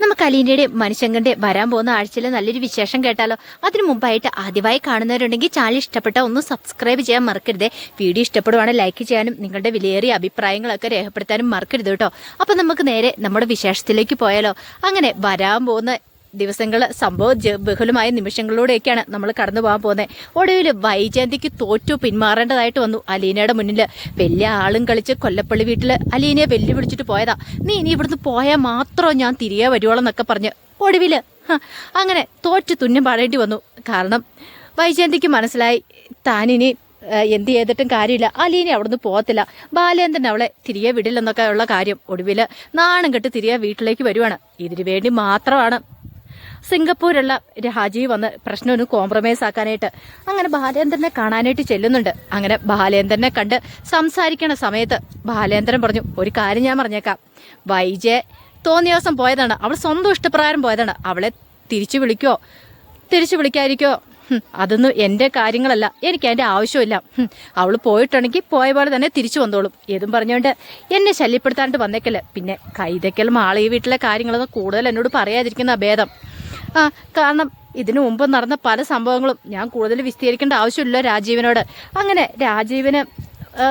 നമുക്ക് അലീനയുടെ മനുഷ്യങ്കന്റെ വരാൻ പോകുന്ന ആഴ്ചയിൽ നല്ലൊരു വിശേഷം കേട്ടാലോ. അതിനു മുമ്പായിട്ട് ആദ്യമായി കാണുന്നവരുണ്ടെങ്കിൽ ചാനൽ ഇഷ്ടപ്പെട്ട ഒന്ന് സബ്സ്ക്രൈബ് ചെയ്യാൻ മറക്കരുത്. വീഡിയോ ഇഷ്ടപ്പെടുവാണെങ്കിൽ ലൈക്ക് ചെയ്യാനും നിങ്ങളുടെ വിലയേറിയ അഭിപ്രായങ്ങളൊക്കെ രേഖപ്പെടുത്താനും മറക്കരുത് കേട്ടോ. അപ്പൊ നമുക്ക് നേരെ നമ്മുടെ വിശേഷത്തിലേക്ക് പോയാലോ. അങ്ങനെ വരാൻ പോകുന്ന ദിവസങ്ങൾ സംഭവ ബഹുലമായ നിമിഷങ്ങളിലൂടെയൊക്കെയാണ് നമ്മൾ കടന്നു പോകാൻ പോകുന്നത്. ഒടുവിൽ വൈജയന്തിക്ക് തോറ്റു പിന്മാറേണ്ടതായിട്ട് വന്നു. അലീനയുടെ മുന്നിൽ വലിയ ആളും കളിച്ച് കൊല്ലപ്പള്ളി വീട്ടിൽ അലീനയെ വെല്ലുവിളിച്ചിട്ട് പോയതാ. നീ ഇനി ഇവിടുന്ന് പോയാൽ മാത്രമോ ഞാൻ തിരികെ വരുവോളെന്നൊക്കെ പറഞ്ഞ് ഒടുവിൽ അങ്ങനെ തോറ്റു തുന്നം പാടേണ്ടി വന്നു. കാരണം വൈജയന്തിക്ക് മനസ്സിലായി താനിനി എന്ത് ചെയ്തിട്ടും കാര്യമില്ല, അലീന അവിടുന്ന് പോകത്തില്ല, ബാലേന്ദ്രൻ അവളെ തിരികെ വിടില്ലെന്നൊക്കെ ഉള്ള കാര്യം. ഒടുവിൽ നാണം കെട്ട് തിരികെ വീട്ടിലേക്ക് വരുവാണ്. ഇതിനു വേണ്ടി മാത്രമാണ് സിംഗപ്പൂരുള്ള രാജീവ് വന്ന് പ്രശ്നം ഒന്ന് കോംപ്രമൈസ് ആക്കാനായിട്ട്. അങ്ങനെ ബാലേന്ദ്രനെ കാണാനായിട്ട് ചെല്ലുന്നുണ്ട്. അങ്ങനെ ബാലേന്ദ്രനെ കണ്ട് സംസാരിക്കണ സമയത്ത് ബാലേന്ദ്രൻ പറഞ്ഞു, ഒരു കാര്യം ഞാൻ പറഞ്ഞേക്കാം, വൈജയെ തോന്നിയ ദിവസം പോയതാണ്, അവൾ സ്വന്തം ഇഷ്ടപ്രകാരം പോയതാണ്. അവളെ തിരിച്ചു വിളിക്കാതിരിക്കോ അതൊന്നും എൻ്റെ കാര്യങ്ങളല്ല, എനിക്ക് അതിൻ്റെ ആവശ്യമില്ല. അവൾ പോയിട്ടുണ്ടെങ്കിൽ പോയ പോലെ തന്നെ തിരിച്ചു വന്നോളും. ഏതും പറഞ്ഞുകൊണ്ട് എന്നെ ശല്യപ്പെടുത്താനായിട്ട് വന്നേക്കല്ലേ. പിന്നെ കൈതക്കൽ മാളി വീട്ടിലെ കാര്യങ്ങളൊന്നും കൂടുതൽ എന്നോട് പറയാതിരിക്കുന്ന ഭേദം. കാരണം ഇതിനു മുമ്പ് നടന്ന പല സംഭവങ്ങളും ഞാൻ കൂടുതൽ വിസ്തീരിക്കേണ്ട ആവശ്യമില്ല രാജീവിനോട്. അങ്ങനെ രാജീവിന്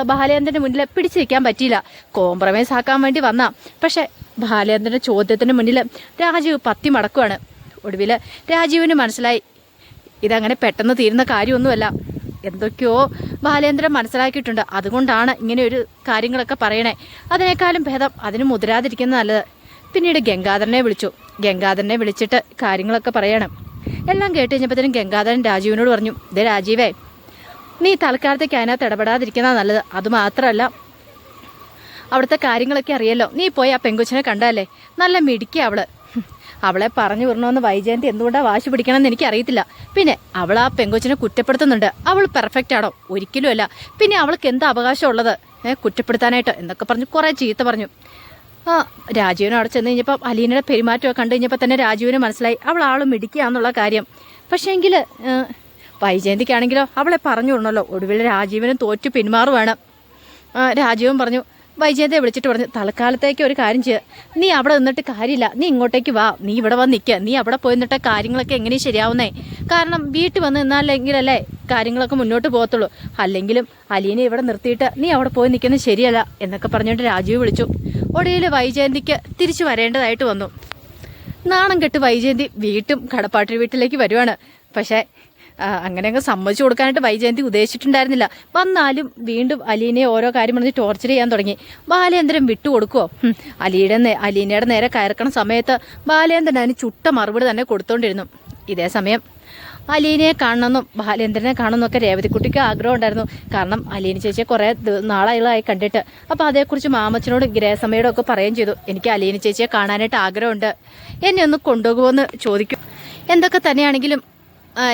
ബാലേന്ദ്രന്റെ മുന്നിൽ പിടിച്ചു നിൽക്കാൻ പറ്റിയില്ല, കോംപ്രമൈസ് ആക്കാൻ വേണ്ടി വന്ന. പക്ഷെ ബാലേന്ദ്രന്റെ ചോദ്യത്തിന് മുന്നിൽ രാജീവ് പത്തി മടക്കുവാണ്. ഒടുവിൽ രാജീവിന് മനസ്സിലായി ഇതങ്ങനെ പെട്ടെന്ന് തീരുന്ന കാര്യമൊന്നുമല്ല, എന്തൊക്കെയോ ബാലേന്ദ്രൻ മനസ്സിലാക്കിയിട്ടുണ്ട്. അതുകൊണ്ടാണ് ഇങ്ങനെ ഒരു കാര്യങ്ങളൊക്കെ പറയണേ. അതിനേക്കാളും ഭേദം അതിന് മുതിരാതിരിക്കുന്ന നല്ലത്. പിന്നീട് ഗംഗാധരനെ വിളിച്ചിട്ട് കാര്യങ്ങളൊക്കെ പറയണം. എല്ലാം കേട്ട് കഴിഞ്ഞപ്പോഴത്തേനും ഗംഗാധരൻ രാജീവിനോട് പറഞ്ഞു, ഇതേ രാജീവേ, നീ തൽക്കാലത്തേക്ക് അതിനകത്ത് ഇടപെടാതിരിക്കുന്ന നല്ലത്. അതുമാത്രമല്ല, അവിടുത്തെ കാര്യങ്ങളൊക്കെ അറിയാലോ. നീ പോയി ആ പെങ്കൊച്ചിനെ കണ്ടല്ലേ, നല്ല മിടിക്കുക അവളെ പറഞ്ഞു വിടണമെന്ന് വൈജയന്തി എന്തുകൊണ്ടാണ് വാശി പിടിക്കണമെന്ന് എനിക്കറിയത്തില്ല. പിന്നെ അവൾ ആ പെങ്കൊച്ചിനെ കുറ്റപ്പെടുത്തുന്നുണ്ട്. അവൾ പെർഫെക്റ്റ് ആണോ? ഒരിക്കലും അല്ല. പിന്നെ അവൾക്ക് എന്താ അവകാശമുള്ളത് കുറ്റപ്പെടുത്താനായിട്ട് എന്നൊക്കെ പറഞ്ഞു കുറേ ചീത്ത പറഞ്ഞു. രാജീവിനെ അവിടെ ചെന്ന് കഴിഞ്ഞപ്പോൾ അലീനയുടെ പെരുമാറ്റമൊക്കെ കണ്ടു കഴിഞ്ഞപ്പോൾ തന്നെ രാജീവിന് മനസ്സിലായി അവൾ ആളും മിടിക്കുകയെന്നുള്ള കാര്യം. പക്ഷേ എങ്കിൽ വൈജയന്തിക്കാണെങ്കിലോ അവളെ പറഞ്ഞു വിടണമല്ലോ. ഒടുവിൽ രാജീവിനും തോറ്റു പിന്മാറുവാണ്. രാജീവും പറഞ്ഞു, വൈജയന്തിയെ വിളിച്ചിട്ട് പറഞ്ഞു, തൽക്കാലത്തേക്ക് ഒരു കാര്യം ചെയ്യുക, നീ അവിടെ നിന്നിട്ട് കാര്യമില്ല, നീ ഇങ്ങോട്ടേക്ക് വാ, നീ ഇവിടെ വന്ന് നിൽക്കുക, നീ അവിടെ പോയി നിന്നിട്ട് കാര്യങ്ങളൊക്കെ എങ്ങനെയും ശരിയാവുന്നേ. കാരണം വീട്ടിൽ വന്ന് നിന്നാലെങ്കിലല്ലേ കാര്യങ്ങളൊക്കെ മുന്നോട്ട് പോകത്തുള്ളൂ. അല്ലെങ്കിലും അലീനെ ഇവിടെ നിർത്തിയിട്ട് നീ അവിടെ പോയി നിൽക്കുന്നത് ശരിയല്ല എന്നൊക്കെ പറഞ്ഞുകൊണ്ട് രാജീവ് വിളിച്ചു. ഒടുവിൽ വൈജയന്തിക്ക് തിരിച്ചു വരേണ്ടതായിട്ട് വന്നു. നാണം കെട്ട് വൈജയന്തി കടപ്പാട്ടി വീട്ടിലേക്ക് വരുവാണ്. പക്ഷേ അങ്ങനെയൊക്കെ സമ്മതിച്ചു കൊടുക്കാനായിട്ട് വൈജയന്തി ഉദ്ദേശിച്ചിട്ടുണ്ടായിരുന്നില്ല. വന്നാലും വീണ്ടും അലീനയെ ഓരോ കാര്യം പറഞ്ഞ് ടോർച്ചർ ചെയ്യാൻ തുടങ്ങി. ബാലേന്ദ്രൻ വിട്ടുകൊടുക്കുവോ? അലീനയുടെ നേരെ കയറക്കണ സമയത്ത് ബാലേന്ദ്രൻ അതിന് ചുട്ട മറുപടി തന്നെ കൊടുത്തോണ്ടിരുന്നു. ഇതേ സമയം അലീനയെ കാണണമെന്നും ബാലേന്ദ്രനെ കാണണമെന്നൊക്കെ രേവതിക്കുട്ടിക്ക് ആഗ്രഹം ഉണ്ടായിരുന്നു. കാരണം അലീന ചേച്ചിയെ കുറേ നാളായി കണ്ടിട്ട്. അപ്പോൾ അതേക്കുറിച്ച് മാമച്ചനോടും ഗ്രേസമ്മയോടും ഒക്കെ പറയുകയും ചെയ്തു, എനിക്ക് അലീന ചേച്ചിയെ കാണാനായിട്ട് ആഗ്രഹമുണ്ട്, എന്നെ ഒന്ന് കൊണ്ടുപോകുമെന്ന് ചോദിക്കും. എന്തൊക്കെ തന്നെയാണെങ്കിലും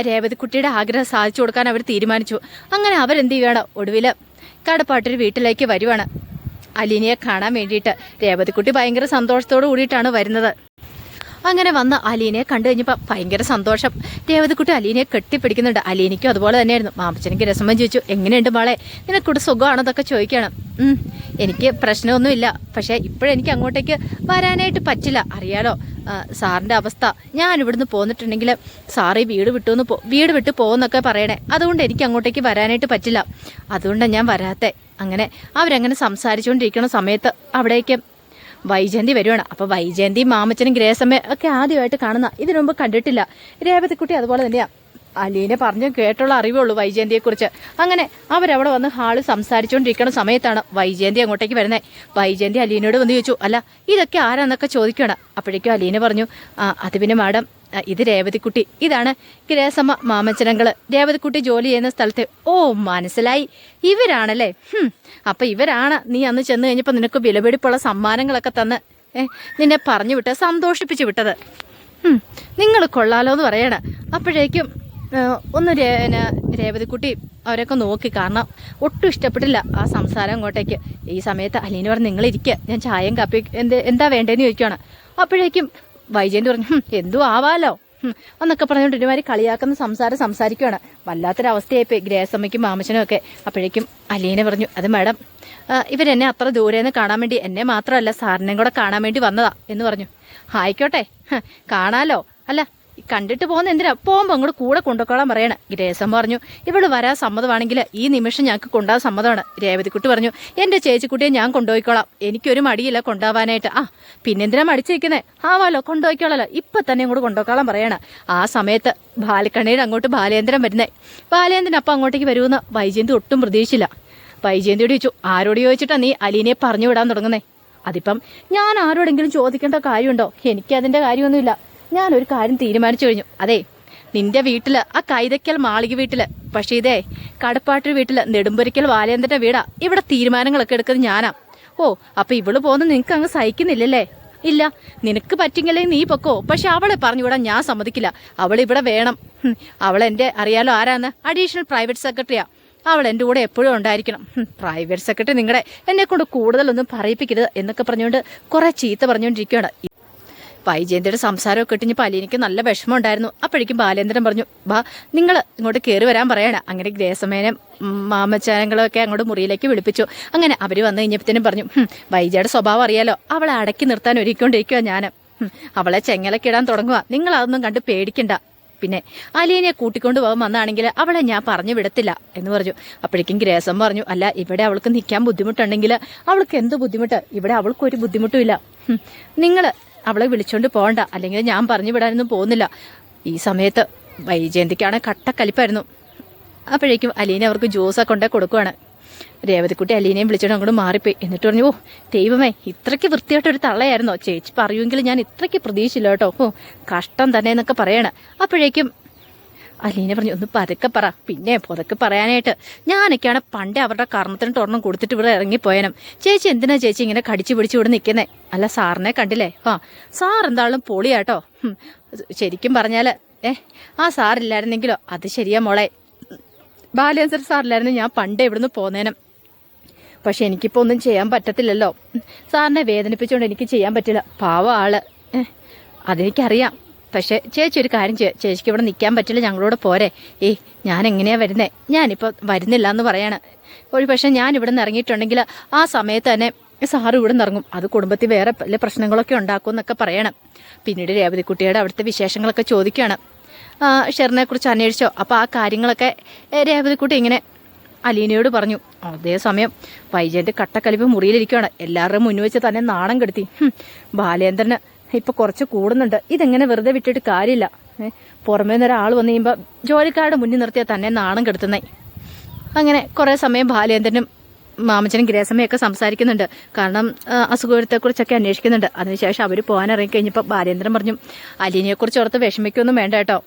രേവതിക്കുട്ടിയുടെ ആഗ്രഹം സാധിച്ചു കൊടുക്കാൻ അവർ തീരുമാനിച്ചു. അങ്ങനെ അവരെന്ത് ചെയ്യുകയാണ്, ഒടുവിൽ കടപ്പാട്ടൊരു വീട്ടിലേക്ക് വരുവാണ് അലീനയെ കാണാൻ വേണ്ടിയിട്ട്. രേവതിക്കുട്ടി ഭയങ്കര സന്തോഷത്തോടു കൂടിയിട്ടാണ് വരുന്നത്. അങ്ങനെ വന്ന് അലീനയെ കണ്ടു കഴിഞ്ഞപ്പോൾ ഭയങ്കര സന്തോഷം. രേവതിക്കുട്ടി അലീനയെ കെട്ടിപ്പിടിക്കുന്നുണ്ട്. അലീനയ്ക്കും അതുപോലെ തന്നെയായിരുന്നു. മാമച്ചനെനിക്ക് രസമം ചോദിച്ചു, എങ്ങനെയുണ്ട് മോളെ, നിനക്കൂടെ സുഖമാണെന്നൊക്കെ ചോദിക്കണം. എനിക്ക് പ്രശ്നമൊന്നുമില്ല, പക്ഷേ ഇപ്പോഴെനിക്ക് അങ്ങോട്ടേക്ക് വരാനായിട്ട് പറ്റില്ല. അറിയാലോ സാറിൻ്റെ അവസ്ഥ. ഞാൻ ഇവിടുന്ന് പോന്നിട്ടുണ്ടെങ്കിൽ സാറ് ഈ വീട് വിട്ട് പോകുന്നൊക്കെ പറയണേ. അതുകൊണ്ട് എനിക്ക് അങ്ങോട്ടേക്ക് വരാനായിട്ട് പറ്റില്ല. അതുകൊണ്ടാണ് ഞാൻ വരാത്തെ. അങ്ങനെ അവരങ്ങനെ സംസാരിച്ചുകൊണ്ടിരിക്കുന്ന സമയത്ത് അവിടേക്ക് വൈജയന്തി വരുവാണ്. അപ്പോൾ വൈജയന്തി മാമച്ചനും ഗ്രേസമ്മ ഒക്കെ ആദ്യമായിട്ട് കാണുന്ന, ഇതിനു മുമ്പ് കണ്ടിട്ടില്ല. രേവതിക്കുട്ടി അതുപോലെ തന്നെയാണ്. അലീനെ പറഞ്ഞു കേട്ടുള്ള അറിവുള്ളൂ വൈജയന്തിയെക്കുറിച്ച്. അങ്ങനെ അവരവിടെ വന്ന് ഹാള് സംസാരിച്ചുകൊണ്ടിരിക്കുന്ന സമയത്താണ് വൈജയന്തി അങ്ങോട്ടേക്ക് വരുന്നത്. വൈജയന്തി അലീനയോട് വന്ന് ചോദിച്ചു, അല്ല ഇതൊക്കെ ആരാന്നൊക്കെ ചോദിക്കണം. അപ്പോഴേക്കും അലീന പറഞ്ഞു, അത് പിന്നെ മാഡം, ഇത് രേവതിക്കുട്ടി, ഇതാണ് ഗ്രേസമ്മ മാമച്ചനങ്ങൾ. രേവതിക്കുട്ടി ജോലി ചെയ്യുന്ന സ്ഥലത്ത്. ഓ മനസ്സിലായി, ഇവരാണല്ലേ. അപ്പം ഇവരാണ് നീ അന്ന് ചെന്ന് കഴിഞ്ഞപ്പോൾ നിനക്ക് വിലപിടിപ്പുള്ള സമ്മാനങ്ങളൊക്കെ തന്ന് നിന്നെ പറഞ്ഞു വിട്ട് സന്തോഷിപ്പിച്ച് വിട്ടത്. നിങ്ങൾ കൊള്ളാലോ എന്ന് പറയണ. അപ്പോഴേക്കും ഒന്ന് രേവതിക്കുട്ടി അവരൊക്കെ നോക്കി. കാരണം ഒട്ടും ഇഷ്ടപ്പെട്ടില്ല ആ സംസാരം അങ്ങോട്ടേക്ക്. ഈ സമയത്ത് അലീന പറഞ്ഞു, നിങ്ങളിരിക്കുക, ഞാൻ ചായയും കാപ്പി എന്താ വേണ്ടതെന്ന് ചോദിക്കുകയാണ്. അപ്പോഴേക്കും വൈജയന്തി പറഞ്ഞു, എന്തോ ആവാലോ, എന്നൊക്കെ പറഞ്ഞുകൊണ്ട് ഒരുമാതിരി കളിയാക്കുന്ന സംസാരിക്കുകയാണ്. വല്ലാത്തൊരവസ്ഥയായിപ്പോയി ഗ്രേസമ്മയ്ക്കും മാമച്ചനും ഒക്കെ. അപ്പോഴേക്കും അലീന പറഞ്ഞു, അത് മാഡം, ഇവരെന്നെ അത്ര ദൂരെ നിന്ന് കാണാൻ വേണ്ടി, എന്നെ മാത്രമല്ല സാറിനെയും കൂടെ കാണാൻ വേണ്ടി വന്നതാ എന്ന് പറഞ്ഞു. ആയിക്കോട്ടെ, കാണാലോ. അല്ല, കണ്ടിട്ട് പോകുന്ന എന്തിനാ, പോകുമ്പോൾ അങ്ങോട്ട് കൂടെ കൊണ്ടുപോയിക്കോളാൻ പറയണ. ഗ്രേസമ്മ പറഞ്ഞു, ഇവള് വരാൻ സമ്മതമാണെങ്കിൽ ഈ നിമിഷം ഞങ്ങൾക്ക് കൊണ്ടുപോകാൻ സമ്മതമാണ്. രേവതിക്കുട്ടി പറഞ്ഞു, എൻ്റെ ചേച്ചിക്കുട്ടിയെ ഞാൻ കൊണ്ടുപോയിക്കോളാം, എനിക്കൊരു മടിയില്ല കൊണ്ടുപോകാനായിട്ട്. പിന്നെന്തിനാ മടിച്ചിരിക്കുന്നേ, ആവാലോ കൊണ്ടുപോയിക്കോളാലോ, ഇപ്പൊ തന്നെ ഇങ്ങോട്ട് കൊണ്ടുപോയിക്കോളാൻ പറയണ. ആ സമയത്ത് ബാലക്കണ്ണയുടെ അങ്ങോട്ട് ബാലേന്ദ്രൻ വരുന്നേ. ബാലേന്ദ്രൻ അപ്പം അങ്ങോട്ടേക്ക് വരുമെന്ന് വൈജയന്തി ഒട്ടും പ്രതീക്ഷിച്ചില്ല. വൈജയന്തിയോട് ചോദിച്ചു, ആരോട് ചോദിച്ചിട്ടാ നീ അലീനയെ പറഞ്ഞു വിടാൻ തുടങ്ങുന്നേ? അതിപ്പം ഞാൻ ആരോടെങ്കിലും ചോദിക്കേണ്ട കാര്യമുണ്ടോ? എനിക്കതിൻ്റെ കാര്യമൊന്നുമില്ല. ഞാനൊരു കാര്യം തീരുമാനിച്ചു കഴിഞ്ഞു. അതെ, നിന്റെ വീട്ടില്, ആ കൈതയ്ക്കൽ മാളിക വീട്ടില്, പക്ഷേ ഇതേ കടപ്പാട്ടൂർ വീട്ടില് നെടുമ്പൊരിക്കൽ ബാലേന്ദ്രന്റെ വീടാ. ഇവിടെ തീരുമാനങ്ങളൊക്കെ എടുക്കുന്നത് ഞാനാ. ഓ, അപ്പൊ ഇവള് പോകുന്നത് നിനക്ക് അങ്ങ് സഹിക്കുന്നില്ലല്ലേ? ഇല്ല, നിനക്ക് പറ്റില്ലെങ്കിൽ നീ പൊക്കോ, പക്ഷെ അവളെ പറഞ്ഞുവിടാൻ ഞാൻ സമ്മതിക്കില്ല. അവൾ ഇവിടെ വേണം. അവൾ എൻ്റെ അറിയാലോ ആരാന്ന്, അഡീഷണൽ പ്രൈവറ്റ് സെക്രട്ടറിയാ. അവൾ എൻ്റെ കൂടെ എപ്പോഴും ഉണ്ടായിരിക്കണം. പ്രൈവറ്റ് സെക്രട്ടറി നിങ്ങളുടെ, എന്നെ കൊണ്ട് കൂടുതലൊന്നും പറയിപ്പിക്കരുത് എന്നൊക്കെ പറഞ്ഞുകൊണ്ട് കുറെ ചീത്ത പറഞ്ഞുകൊണ്ടിരിക്കുകയാണ്. വൈജയന്തിയുടെ സംസാരമൊക്കെ ഇട്ടിഞ്ഞപ്പോൾ അലീനയ്ക്ക് നല്ല വിഷമം ഉണ്ടായിരുന്നു. അപ്പോഴേക്കും ബാലേന്ദ്രൻ പറഞ്ഞു, ബാ നിങ്ങൾ ഇങ്ങോട്ട് കയറി വരാൻ പറയണ. അങ്ങനെ ഗ്രേസമ്മേനും മാമച്ചാനങ്ങളൊക്കെ അങ്ങോട്ട് മുറിയിലേക്ക് വിളിപ്പിച്ചു. അങ്ങനെ അവർ വന്നു കഴിഞ്ഞപ്പോഴത്തേനും പറഞ്ഞു, വൈജയുടെ സ്വഭാവം അറിയാലോ, അവളെ അടക്കി നിർത്താൻ ഒരുക്കിക്കൊണ്ടിരിക്കുക ഞാൻ. അവളെ ചെങ്ങലക്കിടാൻ തുടങ്ങുക. നിങ്ങൾ അതൊന്നും കണ്ട് പേടിക്കണ്ട. പിന്നെ അലീനയെ കൂട്ടിക്കൊണ്ട് പോകാൻ വന്നാണെങ്കിൽ അവളെ ഞാൻ പറഞ്ഞു വിടത്തില്ല എന്ന് പറഞ്ഞു. അപ്പോഴേക്കും ഗ്രേസം പറഞ്ഞു, അല്ല, ഇവിടെ അവൾക്ക് നിൽക്കാൻ ബുദ്ധിമുട്ടുണ്ടെങ്കിൽ അവൾക്ക് എന്ത് ബുദ്ധിമുട്ട്? ഇവിടെ അവൾക്കൊരു ബുദ്ധിമുട്ടുമില്ല. നിങ്ങൾ അവളെ വിളിച്ചോണ്ട് പോകണ്ട, അല്ലെങ്കിൽ ഞാൻ പറഞ്ഞു വിടാനൊന്നും പോകുന്നില്ല. ഈ സമയത്ത് വൈജയന്തിക്കാണ് കട്ടക്കലിപ്പായിരുന്നു. അപ്പോഴേക്കും അലീന അവർക്ക് ജ്യൂസൊക്കെ കൊണ്ടേ കൊടുക്കുവാണ്. രേവതിക്കുട്ടി അലീനയും വിളിച്ചോണ്ട് അങ്ങോട്ട് മാറിപ്പോയി. എന്നിട്ട് പറഞ്ഞു, ഓ ദൈവമേ, ഇത്രയ്ക്ക് വൃത്തിയായിട്ടൊരു തള്ളയായിരുന്നോ? ചേച്ചി പറയുമെങ്കിൽ ഞാൻ ഇത്രയ്ക്ക് പ്രതീക്ഷിച്ചില്ല കേട്ടോ. ഓ കഷ്ടം തന്നെ എന്നൊക്കെ പറയണ. അപ്പോഴേക്കും അലീന പറഞ്ഞു, ഒന്ന് പതുക്കെ പറ. പിന്നെ പുതക്കെ പറയാനായിട്ട് ഞാനൊക്കെയാണ് പണ്ടേ അവരുടെ കർമ്മത്തിന് ടൊർണം കൊടുത്തിട്ട് ഇവിടെ ഇറങ്ങിപ്പോയനും. ചേച്ചി എന്തിനാ ചേച്ചി ഇങ്ങനെ കടിച്ചു പിടിച്ച് ഇവിടെ നിൽക്കുന്നേ? അല്ല, സാറിനെ കണ്ടില്ലേ? സാർ എന്താളും പൊളിയാട്ടോ. ശരിക്കും പറഞ്ഞാല് ആ സാറില്ലായിരുന്നെങ്കിലോ? അത് ശരിയാ മോളെ, ബാലേന്ദ്രൻ സാറില്ലായിരുന്നു ഞാൻ പണ്ടേ ഇവിടുന്ന് പോന്നേനും. പക്ഷെ എനിക്കിപ്പോൾ ഒന്നും ചെയ്യാൻ പറ്റത്തില്ലല്ലോ. സാറിനെ വേദനിപ്പിച്ചുകൊണ്ട് എനിക്ക് ചെയ്യാൻ പറ്റില്ല. പാവ ആള്, അതെനിക്കറിയാം. പക്ഷെ ചേച്ചി ഒരു കാര്യം ചെയ്യുക, ചേച്ചിക്ക് ഇവിടെ നിൽക്കാൻ പറ്റില്ല, ഞങ്ങളോട് പോരെ. ഞാൻ എങ്ങനെയാ വരുന്നേ? ഞാനിപ്പോൾ വരുന്നില്ല എന്ന് പറയാണ്. ഒരു പക്ഷെ ഞാൻ ഇവിടെ നിന്ന് ഇറങ്ങിയിട്ടുണ്ടെങ്കിൽ ആ സമയത്ത് തന്നെ സാറ് ഇവിടെ നിന്ന് ഇറങ്ങും. അത് കുടുംബത്തിൽ വേറെ പല പ്രശ്നങ്ങളൊക്കെ ഉണ്ടാക്കും എന്നൊക്കെ പറയണം. പിന്നീട് രേവതിക്കുട്ടിയുടെ അവിടുത്തെ വിശേഷങ്ങളൊക്കെ ചോദിക്കുകയാണ്. ഷെറിനെ കുറിച്ച് അന്വേഷിച്ചോ? അപ്പോൾ ആ കാര്യങ്ങളൊക്കെ രേവതിക്കുട്ടി ഇങ്ങനെ അലീനയോട് പറഞ്ഞു. അതേസമയം വൈജയന്തി കട്ടക്കലിപ്പ് മുറിയിലിരിക്കുകയാണ്. എല്ലാവരുടെയും മുന്നിൽ വെച്ച് തന്നെ നാണം കെടുത്തി. ബാലേന്ദ്രന് ഇപ്പൊ കുറച്ച് കൂടുന്നുണ്ട്. ഇതെങ്ങനെ വെറുതെ വിട്ടിട്ട് കാര്യമില്ല. പുറമേ നിന്നൊരാൾ വന്നു കഴിയുമ്പോൾ ജോലിക്കാരുടെ മുന്നിൽ നിർത്തിയാൽ തന്നെ നാണം കെടുത്തുന്നേ. അങ്ങനെ കുറെ സമയം ബാലേന്ദ്രനും മാമച്ചനും ഗ്രേസമ്മയൊക്കെ സംസാരിക്കുന്നുണ്ട്. കാരണം അസുഖത്തെക്കുറിച്ചൊക്കെ അന്വേഷിക്കുന്നുണ്ട്. അതിനുശേഷം അവർ പോകാൻ ഇറങ്ങിക്കഴിഞ്ഞപ്പോൾ ബാലേന്ദ്രൻ പറഞ്ഞു, അലീനയെക്കുറിച്ച് ഓർത്ത് വിഷമിക്കൊന്നും വേണ്ട കേട്ടോ,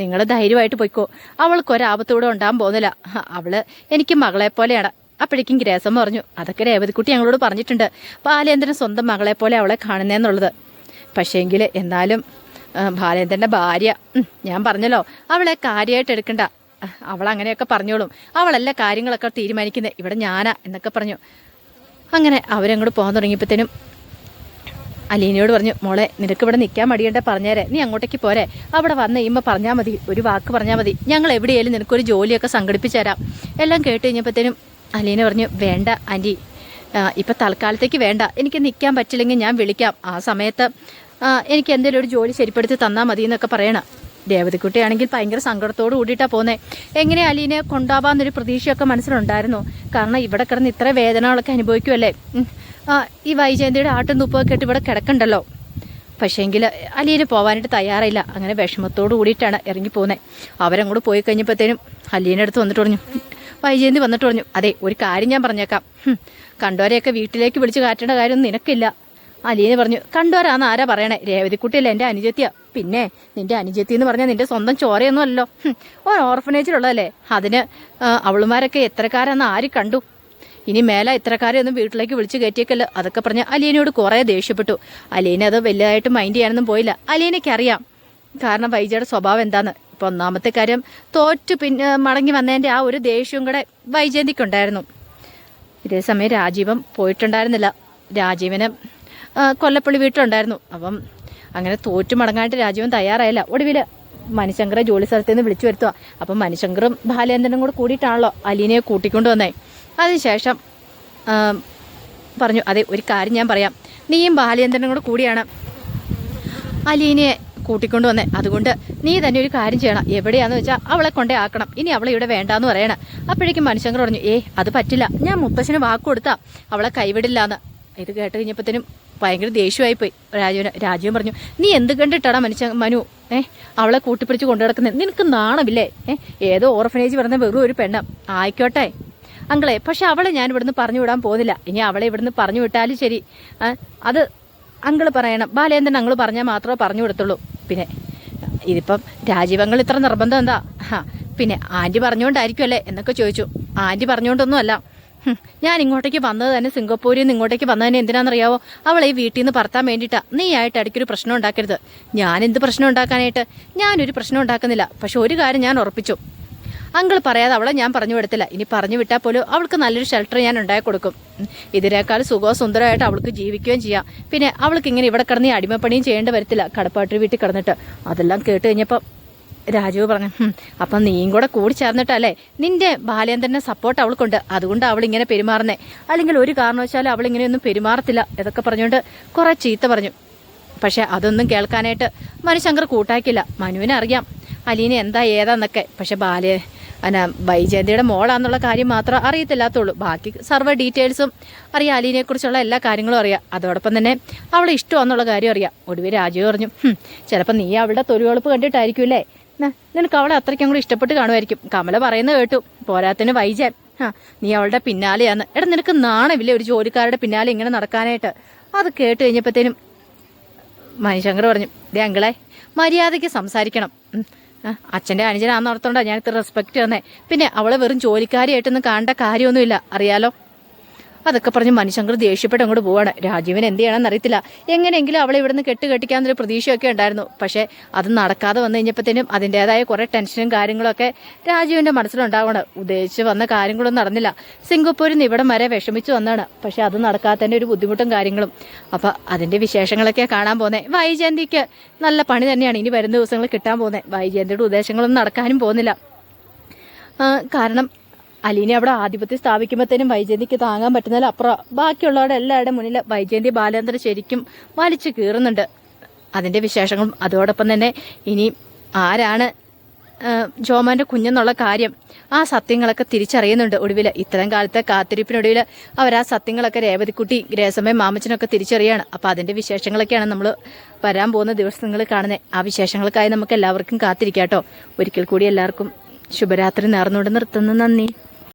നിങ്ങൾ ധൈര്യമായിട്ട് പോയിക്കോ. അവൾക്കൊരാപത്തൂടെ ഉണ്ടാകാൻ പോകുന്നില്ല. അവള് എനിക്ക് മകളെ പോലെയാണ്. അപ്പോഴേക്കും ഗ്രേസമ്മ പറഞ്ഞു, അതൊക്കെ രേവതിക്കുട്ടി ഞങ്ങളോട് പറഞ്ഞിട്ടുണ്ട്, ബാലേന്ദ്രൻ സ്വന്തം മകളെ പോലെ അവളെ കാണുന്നതെന്നുള്ളത്. പക്ഷേങ്കിൽ എന്നാലും ബാലേന്ദ്രൻ്റെ ഭാര്യ, ഞാൻ പറഞ്ഞല്ലോ, അവളെ കാര്യമായിട്ട് എടുക്കണ്ട, അവൾ അങ്ങനെയൊക്കെ പറഞ്ഞോളും, അവളല്ല കാര്യങ്ങളൊക്കെ തീരുമാനിക്കുന്നത്, ഇവിടെ ഞാനാ എന്നൊക്കെ പറഞ്ഞു. അങ്ങനെ അവരങ്ങോട്ട് പോകാൻ തുടങ്ങിയപ്പോഴത്തേനും അലീനയോട് പറഞ്ഞു, മോളെ നിനക്ക് ഇവിടെ നിൽക്കാൻ മടിയണ്ട, പറഞ്ഞേരെ, നീ അങ്ങോട്ടേക്ക് പോരെ, അവിടെ വന്ന് കഴിയുമ്പോൾ പറഞ്ഞാൽ മതി, ഒരു വാക്ക് പറഞ്ഞാൽ മതി, ഞങ്ങൾ എവിടെയായാലും നിനക്കൊരു ജോലിയൊക്കെ സംഘടിപ്പിച്ചു തരാം. എല്ലാം കേട്ട് കഴിഞ്ഞപ്പോഴത്തേനും അലീന പറഞ്ഞു, വേണ്ട ആൻറ്റി, ഇപ്പം തൽക്കാലത്തേക്ക് വേണ്ട, എനിക്ക് നിൽക്കാൻ പറ്റില്ലെങ്കിൽ ഞാൻ വിളിക്കാം, ആ സമയത്ത് എനിക്ക് എന്തെങ്കിലും ഒരു ജോലി ശരിപ്പെടുത്തി തന്നാൽ മതി എന്നൊക്കെ പറയണം. രേവതിക്കുട്ടിയാണെങ്കിൽ ഭയങ്കര സങ്കടത്തോട് കൂടിയിട്ടാണ് പോകുന്നത്. എങ്ങനെ അലീനെ കൊണ്ടുപോകാമെന്നൊരു പ്രതീക്ഷയൊക്കെ മനസ്സിലുണ്ടായിരുന്നു. കാരണം ഇവിടെ കിടന്ന് ഇത്ര വേദനകളൊക്കെ അനുഭവിക്കുമല്ലേ, ഈ വൈജയന്തിയുടെ ആട്ടും തുപ്പൊക്കെ ഇട്ട് ഇവിടെ കിടക്കണ്ടല്ലോ. പക്ഷേങ്കിൽ അലീന പോകാനായിട്ട് തയ്യാറായില്ല. അങ്ങനെ വിഷമത്തോട് കൂടിയിട്ടാണ് ഇറങ്ങിപ്പോകുന്നത്. അവരങ്ങോട്ട് പോയി കഴിഞ്ഞപ്പോഴത്തേനും അലീന അടുത്ത് വന്നിട്ട് പറഞ്ഞു, വൈജയന്തി വന്നിട്ട് പറഞ്ഞു, അതെ ഒരു കാര്യം ഞാൻ പറഞ്ഞേക്കാം, കണ്ടോരെയൊക്കെ വീട്ടിലേക്ക് വിളിച്ച് കാറ്റേണ്ട കാര്യമൊന്നും നിനക്കില്ല. അലീന പറഞ്ഞു, കണ്ടോരാന്ന് ആരാ പറയണേ? രേവതിക്കുട്ടിയല്ലേ എൻ്റെ അനുജത്തിയാ. പിന്നെ നിന്റെ അനുജത്തി എന്ന് പറഞ്ഞാൽ നിന്റെ സ്വന്തം ചോരയൊന്നും അല്ലല്ലോ, ഒരു ഓർഫനേജിലുള്ളതല്ലേ. അതിന് അവളുമാരൊക്കെ എത്രക്കാരാന്ന് ആര് കണ്ടു? ഇനി മേലെ ഇത്രക്കാരെ ഒന്നും വീട്ടിലേക്ക് വിളിച്ച് കയറ്റിയേക്കല്ലോ. അതൊക്കെ പറഞ്ഞ് അലീനയോട് കുറേ ദേഷ്യപ്പെട്ടു. അലീന അത് വലുതായിട്ട് മൈൻഡ് ചെയ്യാനൊന്നും പോയില്ല. അലീനയ്ക്കറിയാം കാരണം വൈജയുടെ സ്വഭാവം എന്താന്ന്. ഇപ്പൊ ഒന്നാമത്തെ കാര്യം തോറ്റു പിന്നെ മടങ്ങി വന്നതിൻ്റെ ആ ഒരു ദേഷ്യവും കൂടെ വൈജയന്തിക്കുണ്ടായിരുന്നു. ഇതേസമയം രാജീവൻ പോയിട്ടുണ്ടായിരുന്നില്ല. രാജീവന് കൊല്ലപ്പള്ളി വീട്ടിലുണ്ടായിരുന്നു. അപ്പം അങ്ങനെ തോറ്റു മടങ്ങാനായിട്ട് രാജീവൻ തയ്യാറായില്ല. ഒടുവിൽ മണിശങ്കറെ ജോലി സ്ഥലത്ത് നിന്ന് വിളിച്ചു വരുത്തുക. അപ്പം മണിശങ്കറും ബാലേന്ദ്രനും കൂടെ കൂടിയിട്ടാണല്ലോ അലീനയെ കൂട്ടിക്കൊണ്ട് വന്നേ. അതിനുശേഷം പറഞ്ഞു, അതെ ഒരു കാര്യം ഞാൻ പറയാം, നീയും ബാലേന്ദ്രനും കൂടെ കൂടിയാണ് അലീനയെ കൂട്ടിക്കൊണ്ട് വന്നേ. അതുകൊണ്ട് നീ തന്നെ ഒരു കാര്യം ചെയ്യണം, എവിടെയാന്ന് വെച്ചാൽ അവളെ കൊണ്ടേ ആക്കണം. ഇനി അവളെ ഇവിടെ വേണ്ടാന്ന് പറയണം. അപ്പോഴേക്കും മണിശങ്കർ പറഞ്ഞു, അത് പറ്റില്ല, ഞാൻ മുത്തശ്ശന് വാക്ക് കൊടുത്താ അവളെ കൈവിടില്ലാന്ന്. ഇത് കേട്ട് കഴിഞ്ഞപ്പോഴത്തേനും ഭയങ്കര ദേഷ്യമായിപ്പോയി രാജുവിന്. രാജുവും പറഞ്ഞു, നീ എന്ത് കണ്ടിട്ടാടാ മനു അവളെ കൂട്ടിപ്പിടിച്ച് കൊണ്ടു കിടക്കുന്നത്? നിനക്ക് നാണമില്ലേ? ഏതോ ഓർഫനേജ് പറഞ്ഞ വെറും ഒരു പെണ്ണ് ആയിക്കോട്ടെ അങ്കളെ, പക്ഷെ അവളെ ഞാൻ ഇവിടുന്ന് പറഞ്ഞു വിടാൻ പോകുന്നില്ല. ഇനി അവളെ ഇവിടുന്ന് പറഞ്ഞു വിട്ടാലും ശരി, അത് അങ്കിള് പറയണം. ബാലേന്ദ്രൻ അങ്കിള് പറഞ്ഞാൽ മാത്രമേ പറഞ്ഞു വിടത്തുള്ളൂ. പിന്നെ ഇതിപ്പം രാജീവങ്ങൾ ഇത്ര നിർബന്ധം എന്താ? പിന്നെ ആൻറ്റി പറഞ്ഞുകൊണ്ടായിരിക്കുമല്ലേ എന്നൊക്കെ ചോദിച്ചു. ആൻറ്റി പറഞ്ഞുകൊണ്ടൊന്നും അല്ല, ഞാൻ ഇങ്ങോട്ടേക്ക് വന്നത് തന്നെ, സിംഗപ്പൂരിൽ നിന്ന് ഇങ്ങോട്ടേക്ക് വന്നതിന് എന്തിനാണെന്നറിയാവോ? അവളെ ഈ വീട്ടിൽ നിന്ന് പറത്താൻ വേണ്ടിയിട്ടാ. നീ ആയിട്ട് ഇടയ്ക്കൊരു പ്രശ്നം ഉണ്ടാക്കരുത്. ഞാൻ എന്ത് പ്രശ്നം ഉണ്ടാക്കാനായിട്ട്? ഞാനൊരു പ്രശ്നം ഉണ്ടാക്കുന്നില്ല. പക്ഷെ ഒരു കാര്യം ഞാൻ ഉറപ്പിച്ചു, അങ്കിൾ പറയാതെ അവളെ ഞാൻ പറഞ്ഞു വിടത്തില്ല. ഇനി പറഞ്ഞു വിട്ടാൽ പോലും അവൾക്ക് നല്ലൊരു ഷെൽട്ടർ ഞാൻ ഉണ്ടാക്കി കൊടുക്കും. ഇതിനേക്കാൾ സുഖവും സുന്ദരമായിട്ട് അവൾക്ക് ജീവിക്കുകയും ചെയ്യാം. പിന്നെ അവൾക്ക് ഇങ്ങനെ ഇവിടെ കിടന്ന് അടിമപ്പണിയും ചെയ്യേണ്ടി വരത്തില്ല, കടപ്പാട്ടൊരു വീട്ടിൽ കിടന്നിട്ട്. അതെല്ലാം കേട്ട് കഴിഞ്ഞപ്പം രാജു പറഞ്ഞു, അപ്പം നീയും കൂടെ കൂടി ചേർന്നിട്ടല്ലേ നിന്റെ ബാലേന്ദ്രനെ സപ്പോർട്ട് അവൾക്കുണ്ട്, അതുകൊണ്ട് അവൾ ഇങ്ങനെ പെരുമാറുന്നേ. അല്ലെങ്കിൽ ഒരു കാരണവശാലും അവൾ ഇങ്ങനെയൊന്നും പെരുമാറത്തില്ല ഇതൊക്കെ പറഞ്ഞുകൊണ്ട് കുറെ ചീത്ത പറഞ്ഞു. പക്ഷെ അതൊന്നും കേൾക്കാനായിട്ട് മണിശങ്കർ കൂട്ടാക്കില്ല. മനുവിനെ അറിയാം അലീന എന്താ ഏതാന്നൊക്കെ. പക്ഷെ വൈജയന്തിയുടെ മോളാന്നുള്ള കാര്യം മാത്രം അറിയത്തില്ലാത്തുള്ളൂ. ബാക്കി സർവ്വ ഡീറ്റെയിൽസും അറിയാം, അലീനയെക്കുറിച്ചുള്ള എല്ലാ കാര്യങ്ങളും അറിയാം. അതോടൊപ്പം തന്നെ അവളെ ഇഷ്ടമാണെന്നുള്ള കാര്യം അറിയാം. ഒടുവിൽ രാജു പറഞ്ഞു, ചിലപ്പോൾ നീ അവളുടെ തൊഴിലുറപ്പ് കണ്ടിട്ടായിരിക്കുമല്ലേ, നിനക്ക് അവളെ അത്രയ്ക്കും കൂടി ഇഷ്ടപ്പെട്ട് കാണുമായിരിക്കും. കമല പറയുന്നത് കേട്ടു. പോരാത്തിന് വൈജയൻ നീ അവളുടെ പിന്നാലെയാന്ന്. എടാ നിനക്ക് നാണമില്ലേ ഒരു ജോലിക്കാരുടെ പിന്നാലെ ഇങ്ങനെ നടക്കാനായിട്ട്? അത് കേട്ട് കഴിഞ്ഞപ്പോഴത്തേനും മണിശങ്കർ പറഞ്ഞു, ദേ അങ്കിളെ മര്യാദയ്ക്ക് സംസാരിക്കണം. അച്ഛൻ്റെ അനുജനാന്നോർത്തോണ്ടാ ഞാൻ ഇത്ര റെസ്പെക്റ്റ് തന്നേ. പിന്നെ അവളെ വെറും ജോലിക്കാരിയായിട്ടൊന്നും കാണേണ്ട കാര്യമൊന്നുമില്ല, അറിയാലോ. അതൊക്കെ പറഞ്ഞ് മണിശങ്കർ ദേഷ്യപ്പെട്ട് അങ്ങോട്ട് പോവാണ്. രാജീവിന് എന്ത് ചെയ്യണമെന്ന് അറിയത്തില്ല. എങ്ങനെയെങ്കിലും അവളെ ഇവിടുന്ന് കെട്ടിക്കാന്നൊരു പ്രതീക്ഷയൊക്കെ ഉണ്ടായിരുന്നു. പക്ഷേ അത് നടക്കാതെ വന്നു കഴിഞ്ഞപ്പോഴത്തേനും അതിൻ്റെതായ കുറേ ടെൻഷനും കാര്യങ്ങളൊക്കെ രാജീവിൻ്റെ മനസ്സിലുണ്ടാവണം. ഉദ്ദേശിച്ച് വന്ന കാര്യങ്ങളൊന്നും നടന്നില്ല. സിംഗപ്പൂരിൽ നിന്ന് ഇവിടം വരെ വിഷമിച്ച് വന്നതാണ്. പക്ഷെ അത് നടക്കാത്തതിൻ്റെ ഒരു ബുദ്ധിമുട്ടും കാര്യങ്ങളും. അപ്പം അതിൻ്റെ വിശേഷങ്ങളൊക്കെ കാണാൻ പോകുന്നത്. വൈജയന്തിക്ക് നല്ല പണി തന്നെയാണ് ഇനി വരുന്ന ദിവസങ്ങൾ കിട്ടാൻ പോകുന്നത്. വൈജയന്തിയുടെ ഉദ്ദേശങ്ങളൊന്നും നടക്കാനും പോകുന്നില്ല. കാരണം അലീന അവിടെ ആധിപത്യം സ്ഥാപിക്കുമ്പോഴത്തേനും വൈജയന്തിക്ക് താങ്ങാൻ പറ്റുന്നതിൽ അപ്പുറം ബാക്കിയുള്ളവരുടെ എല്ലാവരുടെ മുന്നിൽ വൈജയന്തി ബാലേന്ദ്രൻ ശരിക്കും വലിച്ചു കീറുന്നുണ്ട്. അതിൻ്റെ വിശേഷങ്ങളും അതോടൊപ്പം തന്നെ ഇനി ആരാണ് ജോമാൻ്റെ കുഞ്ഞെന്നുള്ള കാര്യം, ആ സത്യങ്ങളൊക്കെ തിരിച്ചറിയുന്നുണ്ട്. ഒടുവിൽ ഇത്തരം കാലത്തെ കാത്തിരിപ്പിനൊടുവിൽ അവർ ആ സത്യങ്ങളൊക്കെ രേവതിക്കുട്ടി, ഗ്രേസമ്മയും മാമച്ചനൊക്കെ തിരിച്ചറിയാണ്. അപ്പോൾ അതിൻ്റെ വിശേഷങ്ങളൊക്കെയാണ് നമ്മൾ വരാൻ പോകുന്ന ദിവസങ്ങൾ കാണുന്നത്. ആ വിശേഷങ്ങൾക്കായി നമുക്ക് എല്ലാവർക്കും കാത്തിരിക്കാം കേട്ടോ. ഒരിക്കൽ കൂടി എല്ലാവർക്കും ശുഭരാത്രി നേർന്നുകൊണ്ട് നിർത്തുന്നു. നന്ദി.